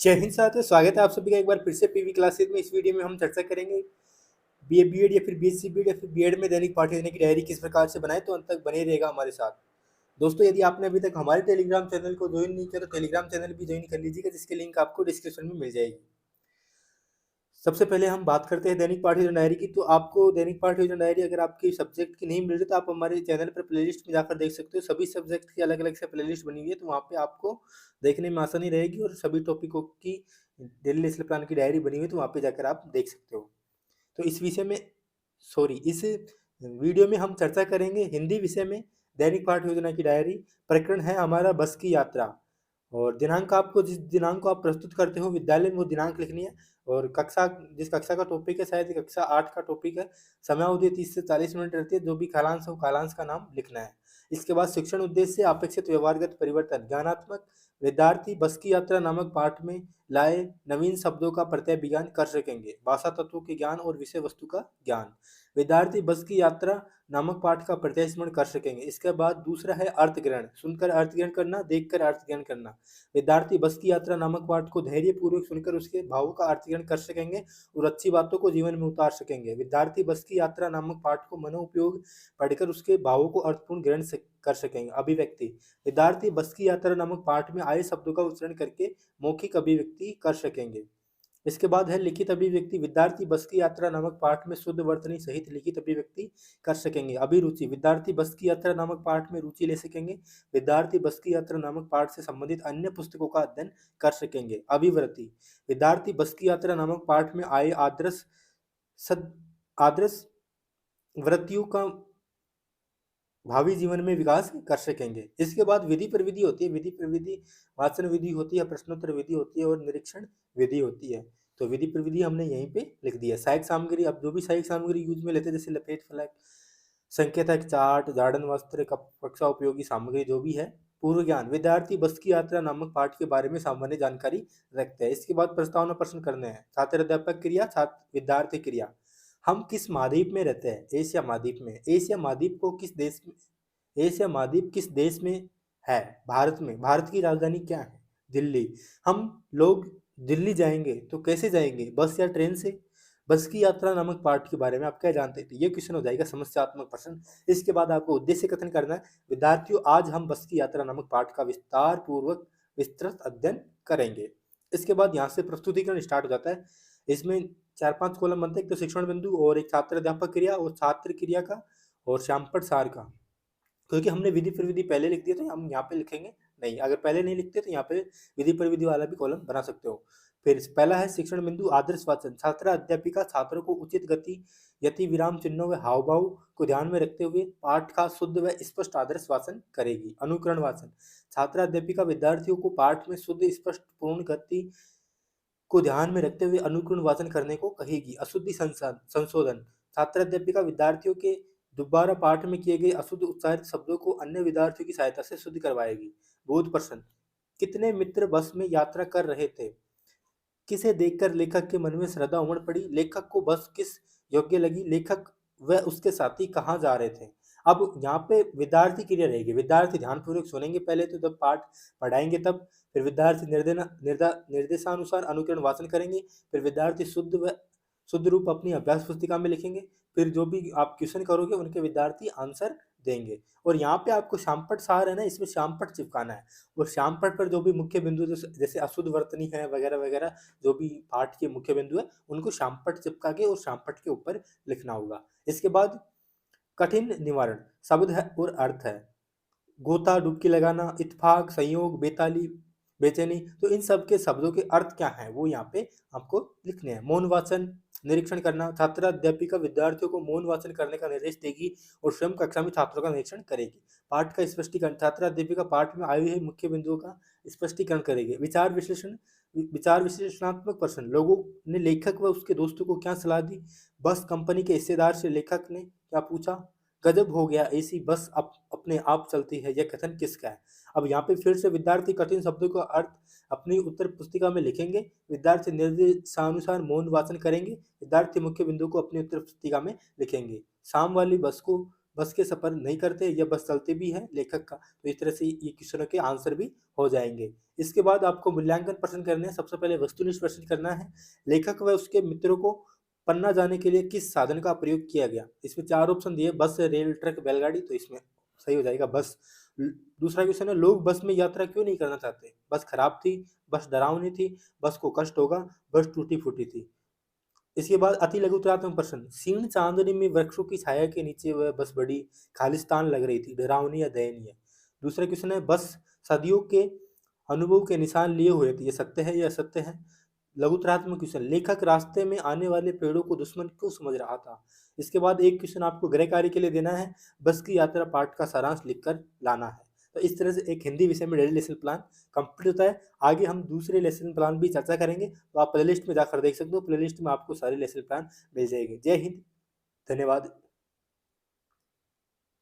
जय हिंद साथियों, स्वागत है आप सभी का एक बार फिर से पीवी क्लासेज में। इस वीडियो में हम चर्चा करेंगे बीए बीएड या फिर बीएससी बीएड या फिर बीएड में दैनिक पाठ्यक्रम की डायरी किस प्रकार से बनाए, तो अंत तक बने रहेगा हमारे साथ। दोस्तों, यदि आपने अभी तक हमारे टेलीग्राम चैनल को ज्वाइन नहीं किया तो टेलीग्राम चैनल भी ज्वाइन कर लीजिएगा, जिसकी लिंक आपको डिस्क्रिप्शन में मिल जाएगी। सबसे पहले हम बात करते हैं दैनिक पाठ्यक्रम डायरी की। तो आपको दैनिक पाठ्यक्रम डायरी अगर आपकी सब्जेक्ट की नहीं मिल रही तो आप हमारे चैनल पर प्लेलिस्ट में जाकर देख सकते हो। सभी सब्जेक्ट की अलग अलग से प्लेलिस्ट बनी हुई है, तो वहाँ पे आपको देखने में आसानी रहेगी और सभी टॉपिकों की डेली लेसन प्लान की डायरी बनी हुई है, तो वहाँ पे जाकर आप देख सकते हो। तो इस वीडियो में हम चर्चा करेंगे हिंदी विषय में दैनिक पाठ योजना की डायरी। प्रकरण है हमारा बस की यात्रा, और दिनांक आपको जिस दिनांक को आप प्रस्तुत करते हो विद्यालय में वो दिनांक लिखनी है। और जिस कक्षा का टॉपिक है, शायद कक्षा 8 का टॉपिक है। समयावधि 30 से 40 मिनट रहती है। जो भी कालांश हो कालांश का नाम लिखना है। इसके बाद शिक्षण उद्देश्य अपेक्षित व्यवहारगत परिवर्तन ज्ञानात्मक। विद्यार्थी बस की यात्रा नामक पाठ में लाए नवीन शब्दों का प्रत्यय ज्ञान कर सकेंगे। भाषा तत्वों के ज्ञान और विषय वस्तु का ज्ञान। विद्यार्थी बस की यात्रा नामक पाठ का प्रत्यय स्मरण कर सकेंगे। इसके बाद दूसरा है अर्थ ग्रहण, सुनकर अर्थ ग्रहण करना, देखकर अर्थ ग्रहण करना। विद्यार्थी बस की यात्रा नामक पाठ को धैर्य पूर्वक सुनकर उसके भावों का अर्थ ग्रहण कर सकेंगे और अच्छी बातों को जीवन में उतार सकेंगे। विद्यार्थी बस की यात्रा नामक पाठ को मनोउपयोग पढ़कर उसके भावों को अर्थपूर्ण ग्रहण कर सकेंगे। अभिव्यक्ति। विद्यार्थी बस की यात्रा नामक पाठ में आए शब्दों का उच्चारण करके मौखिक अभिव्यक्ति कर सकेंगे। इसके बाद है लिखित अभिव्यक्ति। विद्यार्थी बस की यात्रा नामक पाठ में शुद्ध वर्तनी सहित लिखित अभिव्यक्ति कर सकेंगे। अभिरुचि। विद्यार्थी बस की यात्रा नामक पाठ में रुचि ले सकेंगे। विद्यार्थी बस की यात्रा नामक पाठ से संबंधित अन्य पुस्तकों का अध्ययन कर सकेंगे। अभिवृत्ति। विद्यार्थी बस की यात्रा नामक पाठ में आए आदर्श वृत्तियों का भावी जीवन में विकास कर सकेंगे। इसके बाद विधि प्रविधि होती है। विधि प्रविधि वाचन विधि होती है, प्रश्नोत्तर विधि होती है और निरीक्षण विधि होती है। तो विधि प्रविधि हमने यहीं पे लिख दिया। सहायक सामग्री, अब जो भी सहायक सामग्री यूज में लेते हैं जैसे लपेट फलक, संकेतक, चार्ट, जार्डन वस्त्र, कक्षा उपयोगी सामग्री जो भी है। पूर्व ज्ञान। विद्यार्थी बस की यात्रा नामक पाठ के बारे में सामान्य जानकारी रखते हैं। इसके बाद प्रस्तावना प्रश्न करने हैं। छात्र अध्यापक क्रिया, छात्र विद्यार्थी क्रिया। हम किस महाद्वीप में रहते हैं? एशिया महाद्वीप में। एशिया महाद्वीप किस देश में है? भारत में। भारत की राजधानी क्या है? दिल्ली। हम लोग दिल्ली जाएंगे तो कैसे जाएंगे? बस या ट्रेन से? बस की यात्रा नामक पाठ के बारे में आप क्या जानते हैं? तो ये क्वेश्चन हो जाएगा समस्यात्मक प्रश्न। इसके बाद आपको उद्देश्य कथन करना है। विद्यार्थियों, आज हम बस की यात्रा नामक पाठ का विस्तार पूर्वक विस्तृत अध्ययन करेंगे। इसके बाद यहाँ से प्रस्तुतिकरण स्टार्ट हो जाता है। इसमें 4-5 कॉलम बनते हैं। एक तो शिक्षण बिंदु और एक छात्र अध्यापक क्रिया और छात्र क्रिया का और श्यामपट सार का। क्योंकि हमने विधि प्रविधि पहले लिख दिया तो हम यहाँ पे लिखेंगे नहीं। अगर पहले नहीं लिखते तो यहाँ पे विधि प्रविधि वाला भी कॉलम बना सकते हो। फिर पहला है शिक्षण बिंदु आदर्श वाचन। छात्र अध्यापिका छात्रों को उचित गति, यति, विराम चिन्हों व हाव भाव को ध्यान में रखते हुए पाठ का शुद्ध व स्पष्ट आदर्श वाचन करेगी। अनुकरण वाचन। छात्र अध्यापिका विद्यार्थियों को पाठ में शुद्ध स्पष्ट पूर्ण गति को ध्यान में रखते हुए अनुकरण वाचन करने को कहेगी। अशुद्धि संशोधन। छात्र अध्यापिका विद्यार्थियों के दोबारा पाठ में किए गए अशुद्ध उच्चारित शब्दों को अन्य विद्यार्थियों की सहायता से शुद्ध करवाएगी। बोध प्रश्न। कितने मित्र बस में यात्रा कर रहे थे? किसे देखकर लेखक के मन में श्रद्धा उमड़ पड़ी? लेखक को बस किस योग्य लगी? लेखक व उसके साथी कहाँ जा रहे थे? अब यहाँ पे विद्यार्थी क्रिया रहेगी। विद्यार्थी ध्यानपूर्वक सुनेंगे पहले तो, जब पाठ पढ़ाएंगे तब। फिर विद्यार्थी निर्देशानुसार अनुकरण वाचन करेंगे। फिर विद्यार्थी शुद्ध रूप अपनी अभ्यास पुस्तिका में लिखेंगे। फिर जो भी आप क्वेश्चन करोगे उनके विद्यार्थी आंसर देंगे। और यहाँ पे आपको श्यामपट सार है ना, इसमें श्यामपट चिपकाना है। और श्यामपट पर जो भी मुख्य बिंदु जैसे अशुद्ध वर्तनी है वगैरह वगैरह, जो भी पाठ के मुख्य बिंदु है उनको श्यामपट चिपका के और श्यामपट के ऊपर लिखना होगा। इसके बाद कठिन निवारण। शब्द है और अर्थ है। गोता, डुबकी लगाना, इत्तेफाक, संयोग, बेताली, बेचैनी। तो इन सब के शब्दों के अर्थ क्या हैं वो यहाँ पे आपको लिखने हैं। मौन वाचन, निरीक्षण करना। छात्रा अध्यापिका विद्यार्थियों को मौन वाचन करने का निर्देश देगी और स्वयं कक्षा में छात्रों का निरीक्षण करेगी। पाठ का स्पष्टीकरण। छात्रा अध्यापिका पाठ में आए हुए मुख्य बिंदुओं का स्पष्टीकरण करेगी। विचार विश्लेषण। विचार विश्लेषणात्मक प्रश्न। लोगों ने लेखक व उसके दोस्तों को क्या सलाह दी? बस कंपनी के हिस्सेदार से लेखक ने क्या पूछा? गजब हो गया, ऐसी बस अपने आप चलती है, यह कथन किसका है? अब यहाँ पे फिर से विद्यार्थी कठिन शब्दों का अर्थ अपनी उत्तर पुस्तिका में लिखेंगे। विद्यार्थी निर्देशानुसार मौन वाचन करेंगे। विद्यार्थी मुख्य बिंदु को अपनी उत्तर पुस्तिका में लिखेंगे। शाम वाली बस के सफ़र नहीं करते या बस चलती भी है लेखक का, तो इस तरह से ये क्वेश्चनों के आंसर भी हो जाएंगे। इसके बाद आपको मूल्यांकन प्रश्न करने हैं। सबसे पहले वस्तुनिष्ठ प्रश्न करना है। लेखक व उसके मित्रों को पन्ना जाने के लिए किस साधन का प्रयोग किया गया? इसमें 4 ऑप्शन दिए, बस, रेल, ट्रक, बैलगाड़ी, तो इसमें सही हो जाएगा बस। दूसरा क्वेश्चन है, लोग बस में यात्रा क्यों नहीं करना चाहते? बस खराब थी, बस डरावनी थी, बस को कष्ट होगा, बस टूटी-फूटी थी। इसके बाद अति लघुतरात्मक प्रश्न, क्षीण चांदनी में वृक्षों की छाया के नीचे वह बस बड़ी खालिस्तान लग रही थी, डरावनी या दयनीय? दूसरा क्वेश्चन है, बस सदियों के अनुभव के निशान लिए हुए थे, ये सत्य है या असत्य है? लघुतरात्मक क्वेश्चन, लेखक रास्ते में आने वाले पेड़ों को दुश्मन क्यों समझ रहा था? इसके बाद एक क्वेश्चन आपको गृह कार्य के लिए देना है, बस की यात्रा पाठ का सारांश लिखकर लाना है। तो इस तरह से एक हिंदी विषय में डेली लेसन प्लान कंप्लीट होता है। आगे हम दूसरे लेसन प्लान भी चर्चा करेंगे, तो आप प्लेलिस्ट में जाकर देख सकते हो। प्लेलिस्ट में आपको सारे लेसन प्लान मिल जाएंगे। जय हिंद, धन्यवाद।